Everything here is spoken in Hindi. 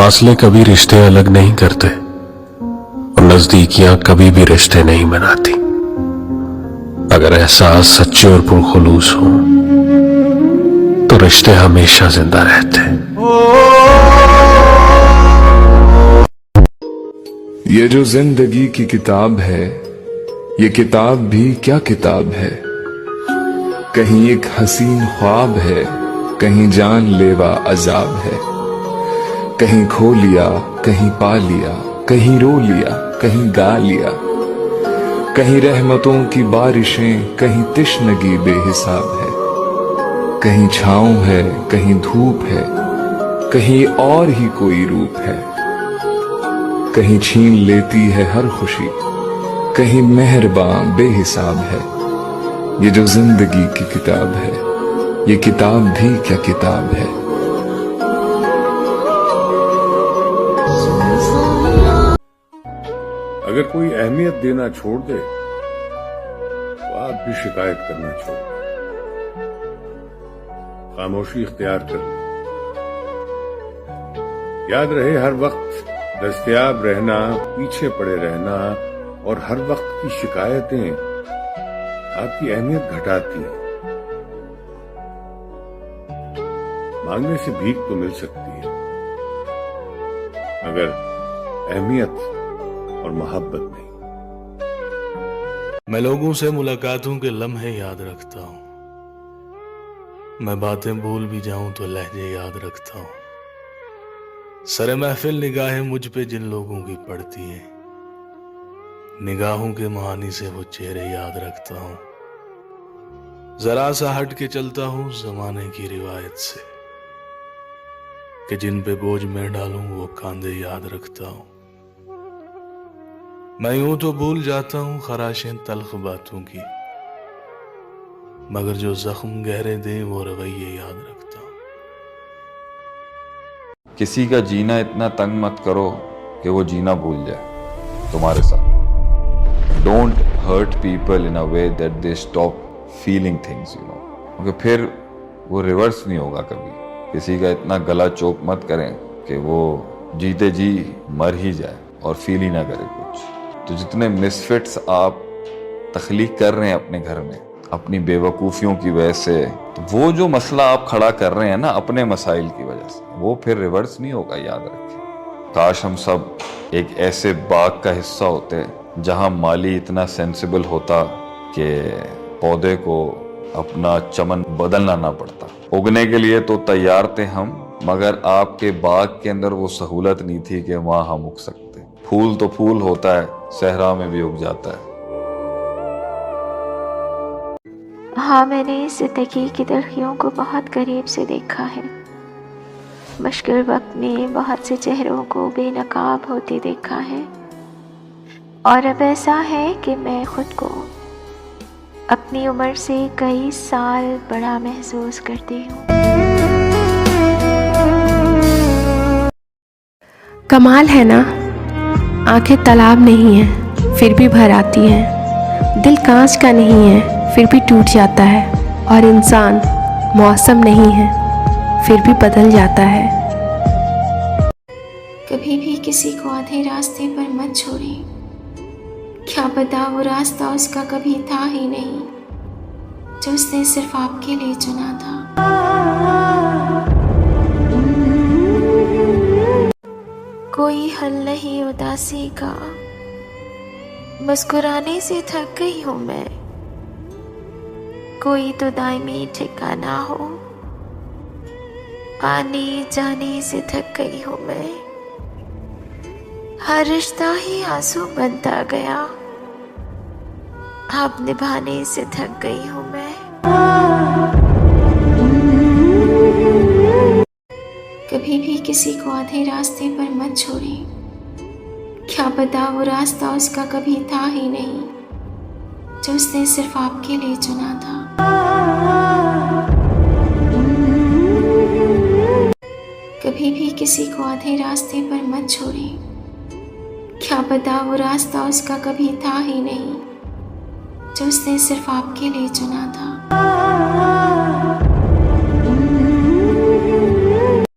फासले कभी रिश्ते अलग नहीं करते और नजदीकियां कभी भी रिश्ते नहीं बनाती। अगर एहसास सच्चे और पुरखुलूस हो तो रिश्ते हमेशा जिंदा रहते हैं। ये जो जिंदगी की किताब है, ये किताब भी क्या किताब है। कहीं एक हसीन ख्वाब है, कहीं जानलेवा अजाब है। कहीं खो लिया, कहीं पा लिया, कहीं रो लिया, कहीं गा लिया। कहीं रहमतों की बारिशें, कहीं तिश्नगी बेहिसाब है। कहीं छाँव है, कहीं धूप है, कहीं और ही कोई रूप है। कहीं छीन लेती है हर खुशी, कहीं मेहरबान बेहिसाब है। ये जो जिंदगी की किताब है, ये किताब भी क्या किताब है। अगर कोई अहमियत देना छोड़ दे तो आप भी शिकायत करना छोड़ दें। खामोशी इख्तियार कर लें। याद रहे, हर वक्त दस्तयाब रहना, पीछे पड़े रहना और हर वक्त की शिकायतें आपकी अहमियत घटाती हैं। मांगने से भीख तो मिल सकती है, मगर अहमियत और मोहब्बत नहीं। मैं लोगों से मुलाकातों के लम्हे याद रखता हूँ। मैं बातें भूल भी जाऊं तो लहजे याद रखता हूँ। सरे महफिल निगाहें मुझ पे जिन लोगों की पड़ती हैं, निगाहों के मानी से वो चेहरे याद रखता हूँ। जरा सा हट के चलता हूँ जमाने की रिवायत से, कि जिन पे बोझ मैं डालूं वो कांधे याद रखता हूँ। मैं यूं तो भूल जाता हूं खराशें तल्ख बातों की, मगर जो जख्म गहरे दे वो रवैये याद रखता हूं। किसी का जीना इतना तंग मत करो कि वो जीना भूल जाए तुम्हारे साथ। Don't hurt people in a way that they stop feeling things, you know, क्योंकि फिर वो रिवर्स नहीं होगा कभी। किसी का इतना गला चोक मत करें कि वो जीते जी मर ही जाए और फील ही ना करे कुछ। तो जितने मिसफिट्स आप तख्लीक कर रहे हैं अपने घर में अपनी बेवकूफ़ियों की वजह से, तो वो जो मसला आप खड़ा कर रहे हैं ना अपने मसाइल की वजह से, वो फिर रिवर्स नहीं होगा, याद रखें। काश हम सब एक ऐसे बाग का हिस्सा होते जहां माली इतना सेंसिबल होता कि पौधे को अपना चमन बदलना ना पड़ता। उगने के लिए तो तैयार थे हम, मगर आपके बाग के अंदर वो सहूलत नहीं थी कि वहां हम उग सकते। फूल तो फूल होता है, सहरा में भी उग जाता है। हाँ, मैंने जिंदगी की तलखियों को बहुत करीब से देखा है। मुश्किल वक्त में बहुत से चेहरों को बेनकाब होते देखा है, और अब ऐसा है कि मैं खुद को अपनी उम्र से कई साल बड़ा महसूस करती हूँ। कमाल है ना, आंखें तालाब नहीं हैं फिर भी भर आती हैं, दिल कांच का नहीं है फिर भी टूट जाता है, और इंसान मौसम नहीं है फिर भी बदल जाता है। कभी भी किसी को आधे रास्ते पर मत छोड़ें, क्या पता वो रास्ता उसका कभी था ही नहीं जो उसने सिर्फ आपके लिए चुना था। कोई हल नहीं उदासी का, मुस्कुराने से थक गई हूँ मैं। कोई तो दायमी ठिकाना हो, आने जाने से थक गई हूँ मैं। हर रिश्ता ही आंसू बनता गया, अब निभाने से थक गई हूँ मैं। कभी भी किसी को आधे रास्ते पर मत छोड़ें, क्या पता वो रास्ता उसका कभी था ही नहीं जो उसने सिर्फ आपके लिए चुना था। कभी भी किसी को आधे रास्ते पर मत छोड़ें, क्या पता वो रास्ता उसका कभी था ही नहीं जो उसने सिर्फ आपके लिए चुना था।